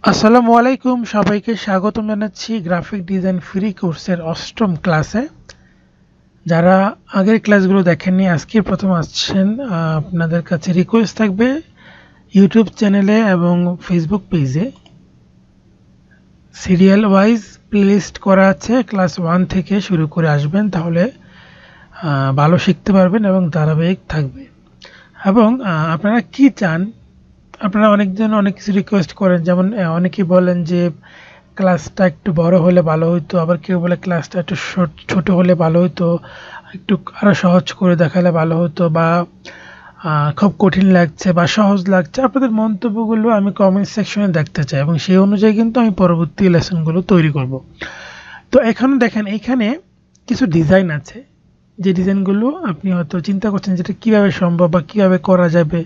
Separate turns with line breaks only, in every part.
আসসালামু আলাইকুম, সবাইকে স্বাগতম জানাচ্ছি গ্রাফিক ডিজাইন ফ্রি কোর্সের অষ্টম ক্লাসে। যারা আগের ক্লাসগুলো দেখেননি, আজকে প্রথম আসছেন, আপনাদের কাছে রিকোয়েস্ট থাকবে ইউটিউব চ্যানেলে এবং ফেসবুক পেজে সিরিয়াল ওয়াইজ প্লেলিস্ট করা আছে। ক্লাস 1 থেকে শুরু করে আসবেন, তাহলে ভালো শিখতে পারবেন এবং ধারাবাহিক থাকবে। এবং আপনারা কি চান, আপনারা অনেকজন অনেক কিছু রিকোয়েস্ট করেন, যেমন অনেকেই বলেন যে ক্লাসটা একটু বড় হলে ভালো হতো, আবার কেউ বলে ক্লাসটা একটু ছোট হলে ভালো হতো, একটু আরও সহজ করে দেখালে ভালো হতো, বা খুব কঠিন লাগছে বা সহজ লাগছে। আপনাদের মন্তব্যগুলো আমি কমেন্ট সেকশনে দেখতে চাই এবং সেই অনুযায়ী কিন্তু আমি পরবর্তী লেসনগুলো তৈরি করব। তো এখানে দেখেন, এইখানে কিছু ডিজাইন আছে, যে ডিজাইনগুলো আপনি হয়তো চিন্তা করছেন যেটা কীভাবে সম্ভব বা কীভাবে করা যাবে।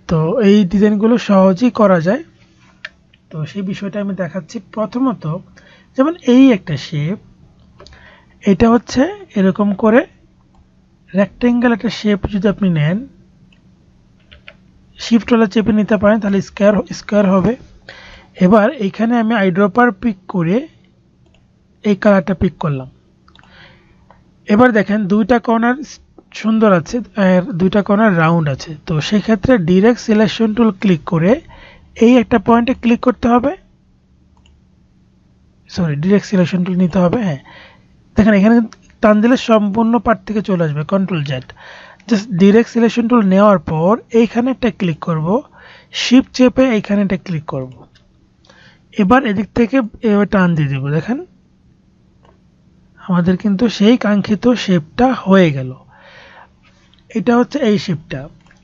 তো এই ডিজাইনগুলো সহজেই করা যায়, তো সেই বিষয়টা আমি দেখাচ্ছি। প্রথমত, যেমন এই একটা শেপ, এটা হচ্ছে এরকম করে রেক্টেঙ্গেল একটা শেপ যদি আপনি নেন, শিফট ওলা চেপে নিতে পারেন, তাহলে স্কোয়ার হবে। এবার এইখানে আমি আইড্রপার পিক করে এই কালারটা পিক করলাম। এবার দেখেন দুইটা কর্নার সুন্দর আছে আর দুইটা কর্নার রাউন্ড আছে, তো সেক্ষেত্রে ডিরেক্ট সিলেকশন টুল ক্লিক করে এই একটা পয়েন্টে ক্লিক করতে হবে, ডিরেক্ট সিলেকশন টুল নিতে হবে। হ্যাঁ, দেখেন এখানে টান দিলে সম্পূর্ণ পার্ট থেকে চলে আসবে, control Z. Just direct selection tool নেওয়ার পর এইখানে একটা ক্লিক করব, শিফট চেপে এইখানে একটা ক্লিক করব। এবার এদিক থেকে এবার টান দিয়ে দেবো, দেখেন আমাদের কিন্তু সেই কাঙ্ক্ষিত শেপটা হয়ে গেল। এটা হচ্ছে এই শেপটা,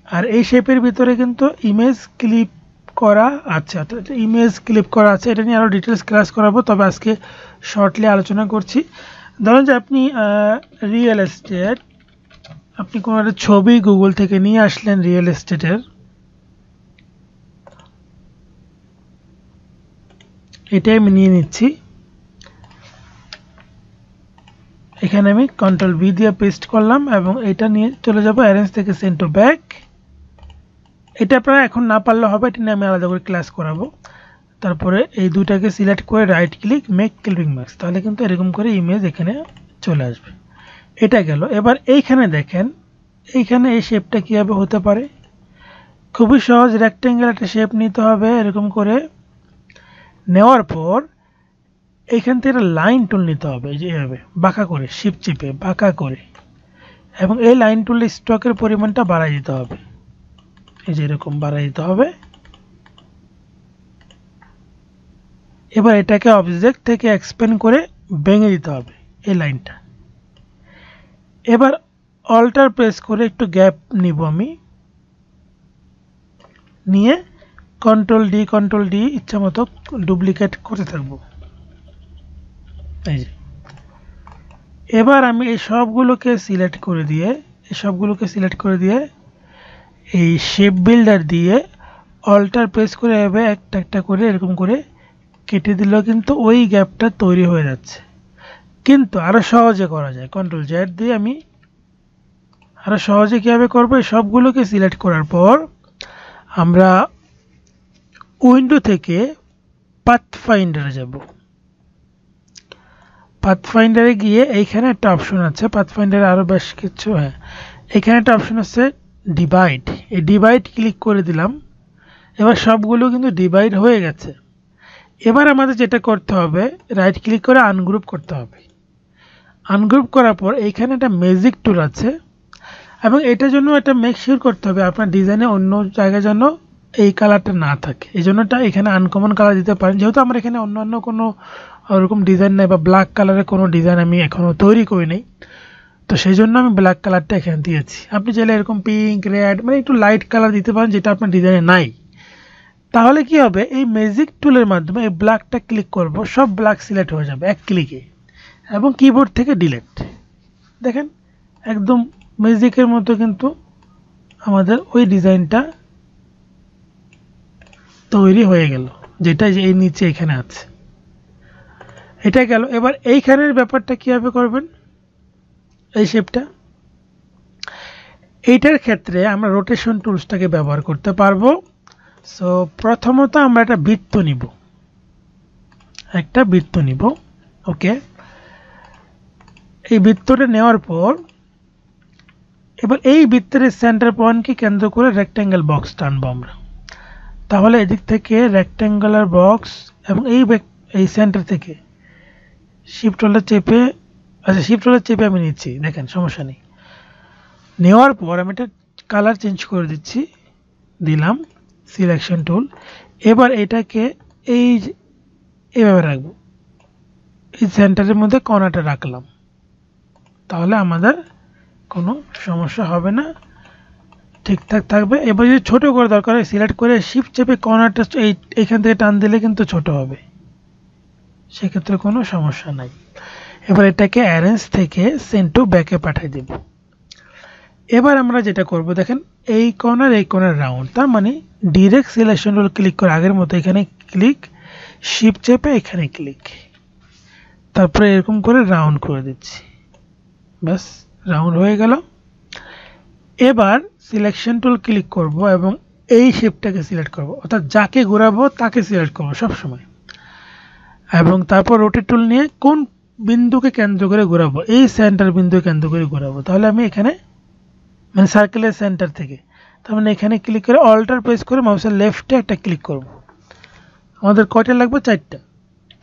আর এই শেপের ভিতরে কিন্তু ইমেজ ক্লিপ করা আছে, অর্থাৎ ইমেজ ক্লিপ করা আছে। এটা নিয়ে আরও ডিটেলস ক্লাস করাবো, তবে আজকে শর্টলি আলোচনা করছি। ধরুন যে আপনি রিয়েল এস্টেট, আপনি কোনো একটা ছবি গুগল থেকে নিয়ে আসলেন রিয়েল এস্টেটের, এটাই আমি নিয়ে নিচ্ছি। এখানে আমি কন্ট্রোল ভি দিয়ে পেস্ট করলাম এবং এটা নিয়ে চলে যাব অ্যারেঞ্জ থেকে সেন্ড টু ব্যাক। এটা আপনারা এখন না পারলে হবে, এটা নিয়ে আমি আলাদা করে ক্লাস করাবো। তারপরে এই দুটাকে সিলেক্ট করে right click, make clipping marks, তাহলে কিন্তু এরকম করে ইমেজ এখানে চলে আসবে। এটা গেল। এবার এইখানে দেখেন, এইখানে এই শেপটা কীভাবে হতে পারে। খুবই সহজ, রেক্টেঙ্গেল একটা শেপ নিতে হবে, এরকম করে নেওয়ার পর এইখান থেকে লাইন টুল নিতে হবে, যেভাবে বাঁকা করে শিফট চিপে বাঁকা করে, এবং এই লাইন টুলের স্ট্রোকের পরিমাণটা বাড়াই দিতে হবে, এই যে এরকম বাড়াই দিতে হবে। এবার এটাকে অবজেক্ট থেকে এক্সপ্যান্ড করে ভেঙে দিতে হবে এই লাইনটা। এবার অল্টার প্রেস করে একটু গ্যাপ নিব আমি, নিয়ে কন্ট্রোল ডি ইচ্ছা মতো ডুপ্লিকেট করতে থাকবো। এই যে এবার আমি এই সবগুলোকে সিলেক্ট করে দিয়ে এই শেপ বিল্ডার দিয়ে অল্টার প্রেস করে এভাবে একটা একটা করে এরকম করে কেটে দিলেও কিন্তু ওই গ্যাপটা তৈরি হয়ে যাচ্ছে। কিন্তু আরও সহজে করা যায়, কন্ট্রোল জেড দিয়ে আমি আরও সহজে কীভাবে করবো, সবগুলোকে সিলেক্ট করার পর আমরা উইন্ডো থেকে পাথফাইন্ডারে যাব। পাথফাইন্ডারে গিয়ে এইখানে একটা অপশন আছে, পাথফাইন্ডারে আরও বেশ কিছু, হ্যাঁ এখানে একটা অপশন আছে ডিভাইড, এই ডিভাইড ক্লিক করে দিলাম। এবার সবগুলো কিন্তু ডিভাইড হয়ে গেছে। এবার আমাদের যেটা করতে হবে, রাইট ক্লিক করে আনগ্রুপ করতে হবে। আনগ্রুপ করার পর এইখানে একটা ম্যাজিক টুল আছে, এবং এটার জন্য একটা মেক শিওর করতে হবে আপনার ডিজাইনে অন্য জায়গায় যেন এই কালারটা না থাকে। এই জন্যটা এখানে আনকমন কালার দিতে পারেন, যেহেতু আমার এখানে অন্য কোনো ওরকম ডিজাইন নেই বা ব্ল্যাক কালারের কোনো ডিজাইন আমি এখনও তৈরি করি নাই, তো সেই জন্য আমি ব্ল্যাক কালারটা এখানে দিয়েছি। আপনি চাইলে এরকম পিঙ্ক, রেড, মানে একটু লাইট কালার দিতে পারেন যেটা আপনার ডিজাইনে নাই। তাহলে কি হবে, এই ম্যাজিক টুলের মাধ্যমে এই ব্ল্যাকটা ক্লিক করব, সব ব্ল্যাক সিলেক্ট হয়ে যাবে এক ক্লিকে, এবং কিবোর্ড থেকে ডিলিট। দেখেন একদম ম্যাজিকের মতো কিন্তু আমাদের ওই ডিজাইনটা তৈরি হয়ে গেল, যেটা এই নিচে এখানে আছে। এটা গেল। এবার এইখানের ব্যাপারটা কীভাবে করবেন, এই শেপটা, এইটার ক্ষেত্রে আমরা রোটেশন টুলসটাকে ব্যবহার করতে পারবো। সো প্রথমত আমরা একটা বৃত্ত নিব, ওকে। এই বৃত্তটা নেওয়ার পর এবার এই বৃত্তের সেন্টার পয়েন্টকে কেন্দ্র করে রেক্ট্যাঙ্গেল বক্স টানবো আমরা। তাহলে এদিক থেকে রেক্ট্যাঙ্গুলার বক্স এবং এই সেন্টার থেকে শিফট হোল্ডার চেপে, আচ্ছা শিফট হোল্ডার চেপে আমি নিচ্ছি, দেখেন সমস্যা নেই। নেওয়ার পর আমি এটা কালার চেঞ্জ করে দিচ্ছি, দিলাম সিলেকশন টুল। এবার এটাকে এইভাবে রাখবো, এই সেন্টারের মধ্যে কর্নারটা রাখলাম, তাহলে আমাদের কোনো সমস্যা হবে না, ঠিকঠাক থাকবে। এবার যদি ছোট করে দরকার হয় সিলেক্ট করে শিফট চেপে কর্নারটা এইখান থেকে টান দিলে কিন্তু ছোট হবে, সেক্ষেত্রে কোনো সমস্যা নাই। এবার এটাকে অ্যারেঞ্জ থেকে সেন্ড টু ব্যাকে পাঠিয়ে দেব। এবার আমরা যেটা করব দেখেন, এই কর্নার রাউন্ড, তার মানে ডিরেক্ট সিলেকশন টুল ক্লিক করে আগের মতো এখানে ক্লিক, শিফট চেপে এখানে ক্লিক, তারপরে এরকম করে রাউন্ড করে দিচ্ছি, ব্যাস রাউন্ড হয়ে গেল। এবার সিলেকশন টুল ক্লিক করব এবং এই শেপটাকে সিলেক্ট করব, অর্থাৎ যাকে ঘোরাবো তাকে সিলেক্ট করব সব সময়, এবং তারপর রোটেট টুল নিয়ে কোন বিন্দুকে কেন্দ্র করে ঘোরাবো, এই সেন্টার বিন্দুকে কেন্দ্র করে ঘোরাবো। তাহলে আমি এখানে মানে সার্কেলের সেন্টার থেকে, তার মানে এখানে ক্লিক করে অল্টার প্রেস করে মাউসের লেফটে একটা ক্লিক করব। আমাদের কয়টা লাগবে? 4টা,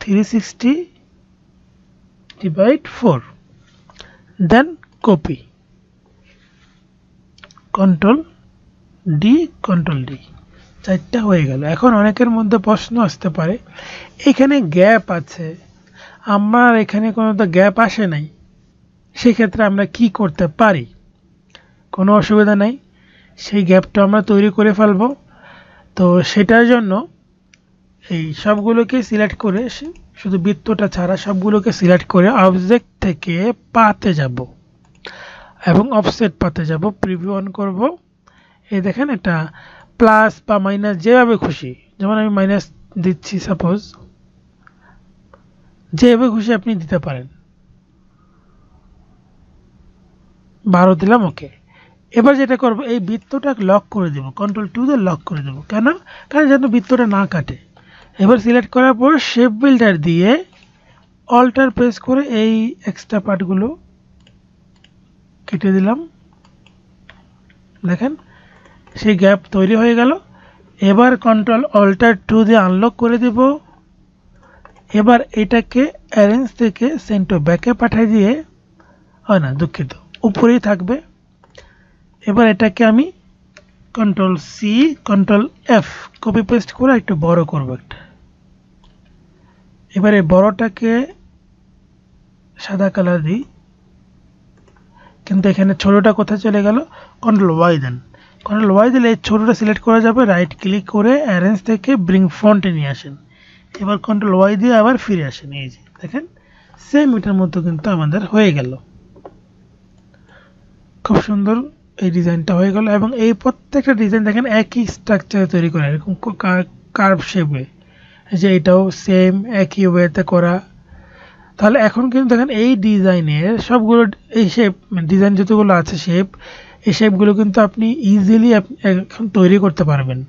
360/4, দেন কপি, কন্ট্রোল ডি, 4টা হয়ে গেল। এখন অনেকের মধ্যে প্রশ্ন আসতে পারে, এখানে গ্যাপ আছে, আমার এখানে কোনো তো গ্যাপ আসে নাই, সেক্ষেত্রে আমরা কি করতে পারি? কোনো অসুবিধা নাই, সেই গ্যাপটা আমরা তৈরি করে ফেলবো। তো সেটার জন্য এই সবগুলোকে সিলেক্ট করে, শুধু বৃত্তটা ছাড়া সবগুলোকে সিলেক্ট করে অবজেক্ট থেকে পাতে যাব এবং অফসেট পাতে যাব, প্রিভিউ অন করব। এই দেখেন এটা প্লাস বা মাইনাস যেভাবে খুশি, যেমন আমি মাইনাস দিচ্ছি, সাপোজ যেভাবে খুশি আপনি দিতে পারেন, 12 দিলাম, ওকে। এবার যেটা করব, এই বৃত্তটা লক করে দেব, কন্ট্রোল 2 দিয়ে লক করে দেব। কেন? কারণ যেন বৃত্তটা না কাটে। এবার সিলেক্ট করার পর শেপ বিল্ডার দিয়ে অল্টার প্রেস করে এই এক্সট্রা পার্টগুলো কেটে দিলাম, দেখেন সেই গ্যাপ তৈরি হয়ে গেল। এবার কন্ট্রোল অল্টার 2 দিয়ে আনলক করে দেব। এবার এটাকে অ্যারেঞ্জ থেকে সেন্ড টু ব্যাকে পাঠিয়ে দিয়ে, হয় না দুঃখিত, উপরেই থাকবে। এবার এটাকে আমি control C, control F copy paste করে একটু বড় করব একটা। এবারে বড়টাকে সাদা কালার দিই, কিন্তু এখানে ছোটটা কোথায় চলে গেল? কন্ট্রোল ওয়াই দেন, কন্ট্রোল ওয়াই দিলে এই ছোটটা সিলেক্ট করা যাবে, রাইট ক্লিক করে অ্যারেঞ্জ থেকে ব্রিং ফন্টে নিয়ে আসেন। এবার কন্ট্রোল ওয়াই দিয়ে আবার ফিরে আসেন, এই যে দেখেন সেম এটার মতো কিন্তু আমাদের হয়ে গেল, খুব সুন্দর এই ডিজাইনটা হয়ে গেল। এবং এই প্রত্যেকটা ডিজাইন দেখেন একই স্ট্রাকচারে তৈরি করা, এরকম কার্ভ শেপে, যে এটাও সেম একই ওয়েতে করা। তাহলে এখন কিন্তু দেখেন এই ডিজাইনের সবগুলো, এই শেপ ডিজাইন যতগুলো আছে শেপ, এই শেপগুলো কিন্তু আপনি ইজিলি এখন তৈরি করতে পারবেন।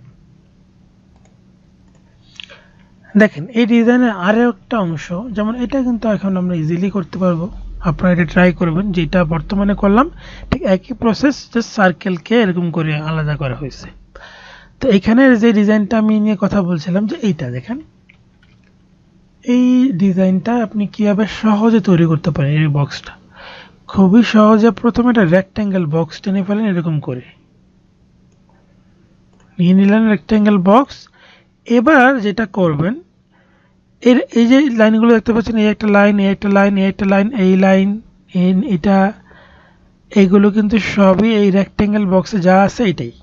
দেখেন এই ডিজাইনের আরও একটা অংশ, যেমন এটা কিন্তু এখন আমরা ইজিলি করতে পারবো। আপনারা এটা ট্রাই করবেন, যেটা বর্তমানে করলাম ঠিক একই প্রসেস, জাস্ট সার্কেলকে এরকম করে আলাদা করা হয়েছে। তো এখানের যে ডিজাইনটা আমি নিয়ে কথা বলছিলাম, যে এইটা দেখেন, এই ডিজাইনটা আপনি কিভাবে সহজে তৈরি করতে পারেন। এই বক্সটা খুবই সহজে, প্রথমে একটা রেক্ট্যাঙ্গেল বক্স টেনে ফেলেন এরকম করে, নিয়ে নিলেন রেক্ট্যাঙ্গেল বক্স। এবার যেটা করবেন, এই যে লাইনগুলো দেখতে পাচ্ছেন, এই একটা লাইন, এই একটা লাইন, এই একটা লাইন, এই লাইন, এটা, এইগুলো কিন্তু সবই এই রেক্ট্যাঙ্গেল বক্সে যা আছে এটাই।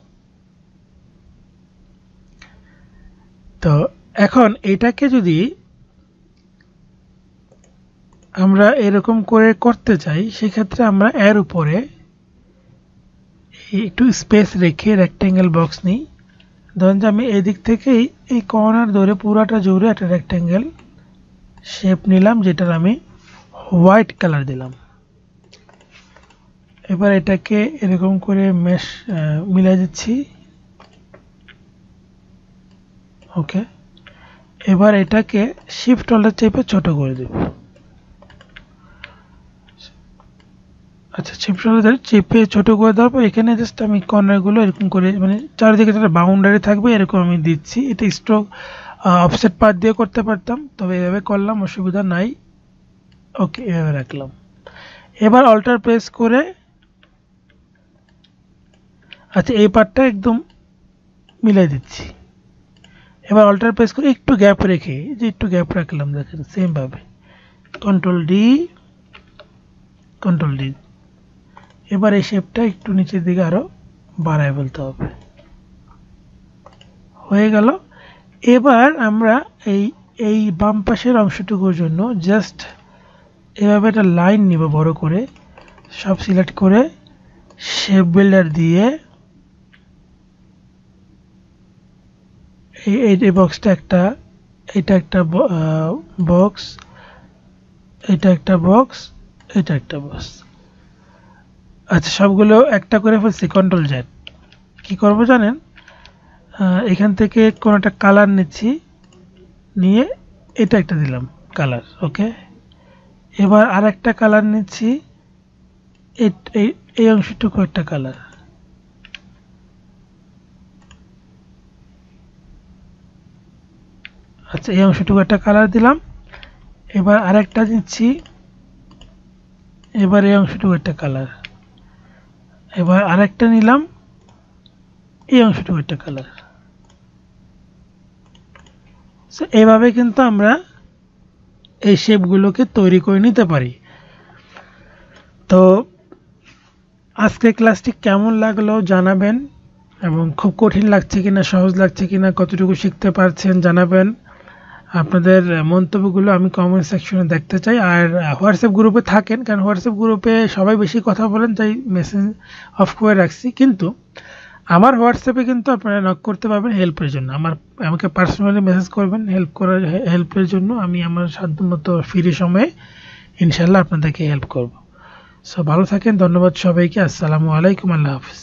তো এখন এটাকে যদি আমরা এরকম করে করতে চাই, সেক্ষেত্রে আমরা এর উপরে একটু স্পেস রেখে রেক্ট্যাঙ্গেল বক্স নিই। ধরেন যে আমি এদিক থেকেই এই কর্নার ধরে পুরাটা জুড়ে একটা রেক্ট্যাঙ্গেল শেপ নিলাম, যেটার আমি হোয়াইট কালার দিলাম। এবার এটাকে এরকম করে মেশ মিলাই দিচ্ছি, ওকে, এবার এটাকে শিফট হোল্ডার চেপে ছোট করে দেব। আচ্ছা, শিফট হোল্ডার চেপে ছোট করে দেওয়ার পর এখানে জাস্ট আমি কর্নারগুলো এরকম করে, মানে চারিদিকে একটা বাউন্ডারি থাকবে এরকম আমি দিচ্ছি। এটা স্ট্রোক অফসেট পাথ দিয়ে করতে পারতাম, তবে এভাবে করলাম, অসুবিধা নাই। ওকে, এভাবে রাখলাম। এবার অল্টার প্রেস করে, আচ্ছা এই পার্টটা একদম মিলাই দিচ্ছি। এবার অল্টার প্রেস করে একটু গ্যাপ রেখে, যে একটু গ্যাপ রাখলাম, দেখেন সেম ভাবে কন্ট্রোল ডি, কন্ট্রোল ডি। এবার এই শেপটা একটু নিচের দিকে আরো বাড়ায় বলতে হবে। হয়ে গেল। এবার আমরা এই বাম পাশের অংশটুকুর জন্য জাস্ট এভাবে একটা লাইন নিব বড় করে, সব সিলেক্ট করে শেপ বিল্ডার দিয়ে এই বক্সটা একটা, এটা একটা বক্স, এটা একটা বক্স, এটা একটা বক্স। আচ্ছা, সবগুলো একটা করে ফেলছি, কন্ট্রোল জেড। কি করব জানেন, এখান থেকে কোনো একটা কালার নিচ্ছি, নিয়ে এটা একটা দিলাম কালার। ওকে, এবার আর একটা কালার নিচ্ছি, এই অংশটুকু একটা কালার। আচ্ছা, এই অংশটুকু একটা কালার দিলাম। এবার আরেকটা দিচ্ছি, এবার এই অংশটুকু একটা কালার। এবার আরেকটা নিলাম, এই অংশটুকু একটা কালার। এইভাবে কিন্তু আমরা এই শেপগুলোকে তৈরি করে নিতে পারি। তো আজকে ক্লাসটি কেমন লাগলো জানাবেন, এবং খুব কঠিন লাগছে কিনা, সহজ লাগছে কিনা, কতটুকু শিখতে পারছেন জানাবেন। আপনাদের মন্তব্যগুলো আমি কমেন্ট সেকশনে দেখতে চাই। আর হোয়াটসঅ্যাপ গ্রুপে থাকেন, কারণ হোয়াটসঅ্যাপ গ্রুপে সবাই বেশি কথা বলেন, তাই মেসেজ অফ করে রাখছি। কিন্তু আমার হোয়াটসঅ্যাপে কিন্তু আপনারা নক করতে পারবেন হেল্পের জন্য। আমাকে পার্সোনালি মেসেজ করবেন হেল্পের জন্য। আমি আমার সাধ্যমতো ফ্রি সময়ে ইনশাল্লাহ আপনাদেরকে হেল্প করব। সো ভালো থাকেন, ধন্যবাদ সবাইকে, আসসালামু আলাইকুম, আল্লাহ হাফিজ।